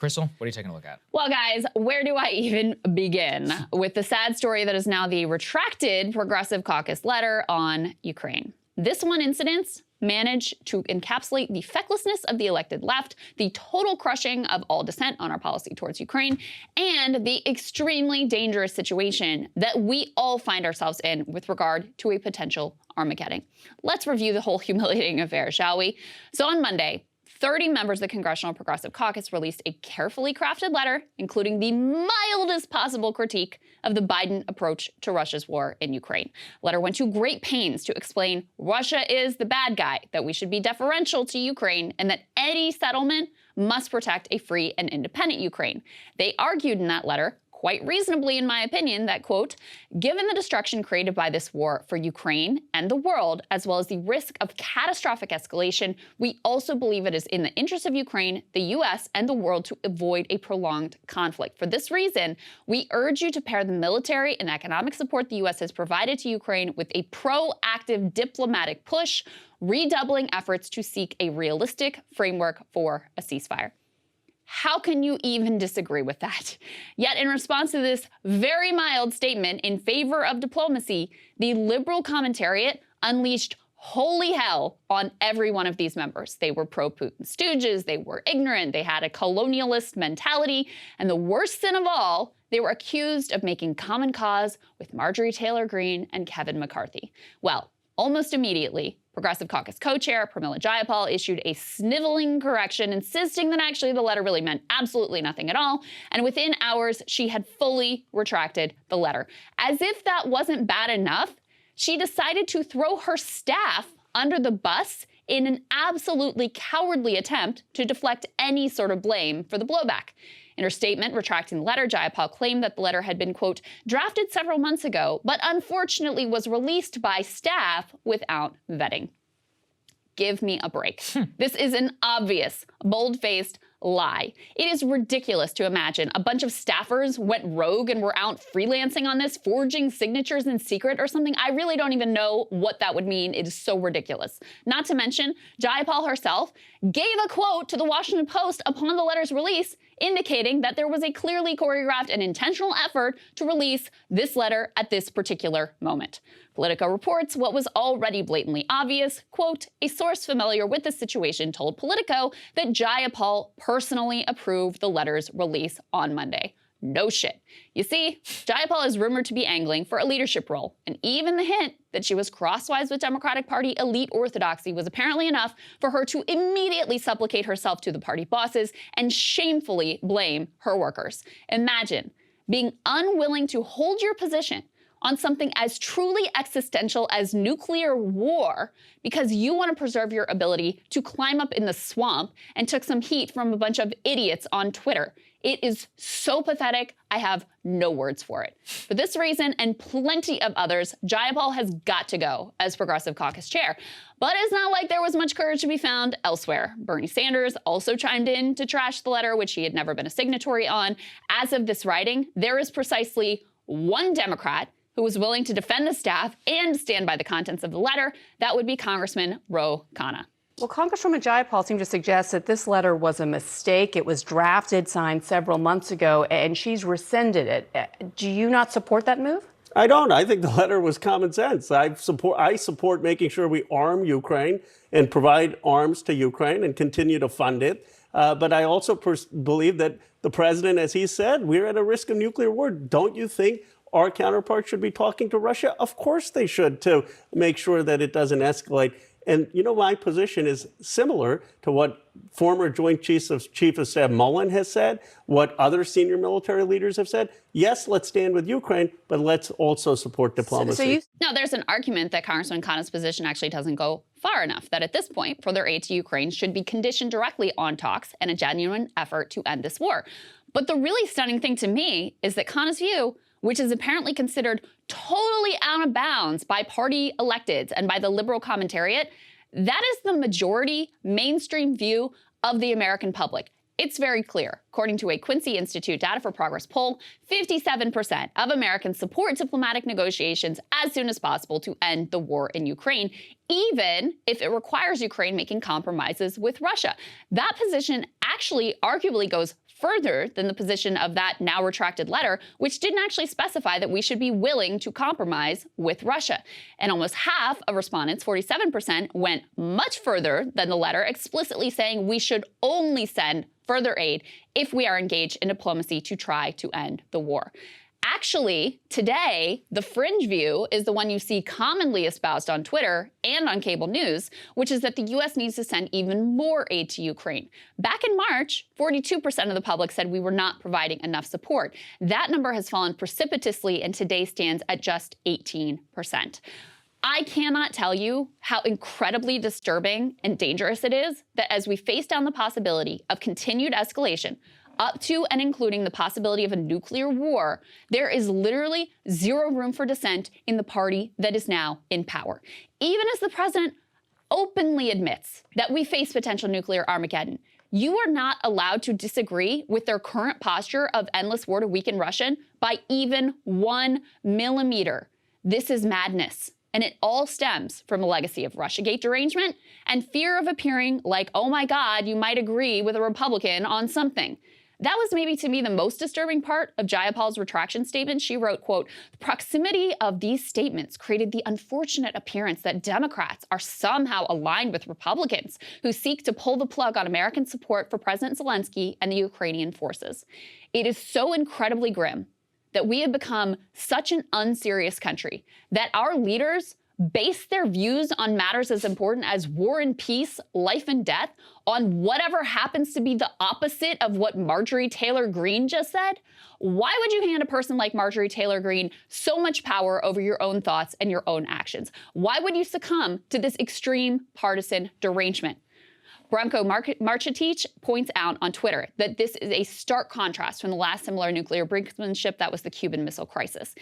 Krystal, what are you taking a look at? Well, guys, where do I even begin with the sad story that is now the retracted Progressive Caucus letter on Ukraine? This one incident managed to encapsulate the fecklessness of the elected left, the total crushing of all dissent on our policy towards Ukraine, and the extremely dangerous situation that we all find ourselves in with regard to a potential Armageddon. Let's review the whole humiliating affair, shall we? So on Monday, 30 members of the Congressional Progressive Caucus released a carefully crafted letter, including the mildest possible critique of the Biden approach to Russia's war in Ukraine. The letter went to great pains to explain Russia is the bad guy, that we should be deferential to Ukraine, and that any settlement must protect a free and independent Ukraine. They argued in that letter, quite reasonably in my opinion, that, quote, given the destruction created by this war for Ukraine and the world, as well as the risk of catastrophic escalation, we also believe it is in the interest of Ukraine, the U.S., and the world to avoid a prolonged conflict. For this reason, we urge you to pair the military and economic support the U.S. has provided to Ukraine with a proactive diplomatic push, redoubling efforts to seek a realistic framework for a ceasefire. How can you even disagree with that? Yet in response to this very mild statement in favor of diplomacy, the liberal commentariat unleashed holy hell on every one of these members. They were pro-Putin stooges, they were ignorant, they had a colonialist mentality, and the worst sin of all, they were accused of making common cause with Marjorie Taylor Greene and Kevin McCarthy. Well, almost immediately, Progressive Caucus co-chair Pramila Jayapal issued a sniveling correction, insisting that actually the letter really meant absolutely nothing at all. And within hours, she had fully retracted the letter. As if that wasn't bad enough, she decided to throw her staff under the bus in an absolutely cowardly attempt to deflect any sort of blame for the blowback. In her statement retracting the letter, Jayapal claimed that the letter had been, quote, drafted several months ago, but unfortunately was released by staff without vetting. Give me a break. This is an obvious, bold-faced lie. It is ridiculous to imagine a bunch of staffers went rogue and were out freelancing on this, forging signatures in secret or something. I really don't even know what that would mean. It is so ridiculous. Not to mention, Jayapal herself gave a quote to the Washington Post upon the letter's release, indicating that there was a clearly choreographed and intentional effort to release this letter at this particular moment. Politico reports what was already blatantly obvious. Quote, a source familiar with the situation told Politico that Jayapal personally approved the letter's release on Monday. No shit. You see, Jayapal is rumored to be angling for a leadership role, and even the hint that she was crosswise with Democratic Party elite orthodoxy was apparently enough for her to immediately supplicate herself to the party bosses and shamefully blame her workers. Imagine being unwilling to hold your position on something as truly existential as nuclear war because you want to preserve your ability to climb up in the swamp and took some heat from a bunch of idiots on Twitter. It is so pathetic, I have no words for it. For this reason and plenty of others, Jayapal has got to go as Progressive Caucus chair. But it's not like there was much courage to be found elsewhere. Bernie Sanders also chimed in to trash the letter, which he had never been a signatory on. As of this writing, there is precisely one Democrat who was willing to defend the staff and stand by the contents of the letter. That would be Congressman Ro Khanna. Well, Congresswoman Jayapal seemed to suggest that this letter was a mistake. It was drafted, signed several months ago, and she's rescinded it. Do you not support that move? I don't. I think the letter was common sense. I support making sure we arm Ukraine and provide arms to Ukraine and continue to fund it. But I also believe that the president, as he said, we're at a risk of nuclear war. Don't you think our counterparts should be talking to Russia? Of course they should, to make sure that it doesn't escalate. And, you know, my position is similar to what former Joint Chief of Staff Mullen has said, what other senior military leaders have said. Yes, let's stand with Ukraine, but let's also support diplomacy. Now, there's an argument that Congressman Khanna's position actually doesn't go far enough, that at this point, further aid to Ukraine should be conditioned directly on talks and a genuine effort to end this war. But the really stunning thing to me is that Khanna's view, which is apparently considered totally out of bounds by party electeds and by the liberal commentariat, that is the majority mainstream view of the American public. It's very clear. According to a Quincy Institute Data for Progress poll, 57% of Americans support diplomatic negotiations as soon as possible to end the war in Ukraine, even if it requires Ukraine making compromises with Russia. That position actually arguably goes further than the position of that now retracted letter, which didn't actually specify that we should be willing to compromise with Russia. And almost half of respondents, 47%, went much further than the letter, explicitly saying we should only send further aid if we are engaged in diplomacy to try to end the war. Actually, today, the fringe view is the one you see commonly espoused on Twitter and on cable news, which is that the U.S. needs to send even more aid to Ukraine. Back in March, 42% of the public said we were not providing enough support. That number has fallen precipitously and today stands at just 18%. I cannot tell you how incredibly disturbing and dangerous it is that as we face down the possibility of continued escalation, up to and including the possibility of a nuclear war, there is literally zero room for dissent in the party that is now in power. Even as the president openly admits that we face potential nuclear Armageddon, you are not allowed to disagree with their current posture of endless war to weaken Russia by even 1 millimeter. This is madness. And it all stems from a legacy of Russiagate derangement and fear of appearing like, oh my God, you might agree with a Republican on something. That was maybe to me the most disturbing part of Jayapal's retraction statement. She wrote, quote, "The proximity of these statements created the unfortunate appearance that Democrats are somehow aligned with Republicans who seek to pull the plug on American support for President Zelensky and the Ukrainian forces. It is so incredibly grim that we have become such an unserious country that our leaders base their views on matters as important as war and peace, life and death, on whatever happens to be the opposite of what Marjorie Taylor Greene just said? Why would you hand a person like Marjorie Taylor Greene so much power over your own thoughts and your own actions? Why would you succumb to this extreme partisan derangement?" Branko Marcetic points out on Twitter that this is a stark contrast from the last similar nuclear brinksmanship that was the Cuban Missile Crisis.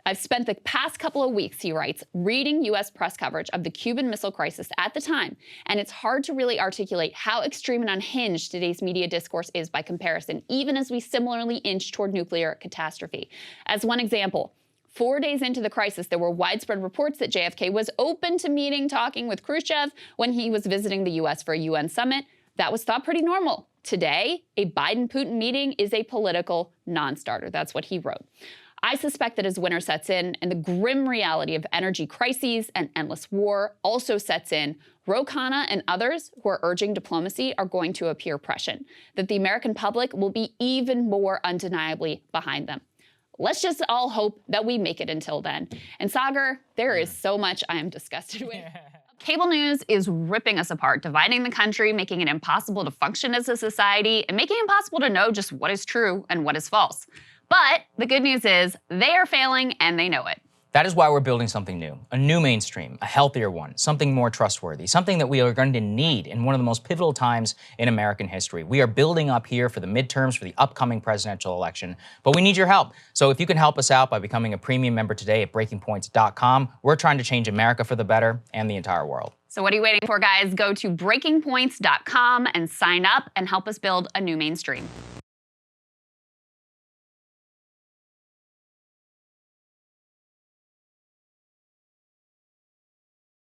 "I've spent the past couple of weeks," he writes, "reading U.S. press coverage of the Cuban Missile Crisis at the time, and it's hard to really articulate how extreme and unhinged today's media discourse is by comparison, even as we similarly inch toward nuclear catastrophe. As one example, 4 days into the crisis, there were widespread reports that JFK was open to talking with Khrushchev when he was visiting the U.S. for a UN summit. That was thought pretty normal. Today, a Biden-Putin meeting is a political non-starter." That's what he wrote. "I suspect that as winter sets in and the grim reality of energy crises and endless war also sets in, Ro Khanna and others who are urging diplomacy are going to appear prescient, that the American public will be even more undeniably behind them. Let's just all hope that we make it until then." And Saagar, there is so much I am disgusted with. Cable news is ripping us apart, dividing the country, making it impossible to function as a society, and making it impossible to know just what is true and what is false. But the good news is they are failing and they know it. That is why we're building something new, a new mainstream, a healthier one, something more trustworthy, something that we are going to need in one of the most pivotal times in American history. We are building up here for the midterms, for the upcoming presidential election, but we need your help. So if you can help us out by becoming a premium member today at breakingpoints.com, we're trying to change America for the better and the entire world. So what are you waiting for, guys? Go to breakingpoints.com and sign up and help us build a new mainstream.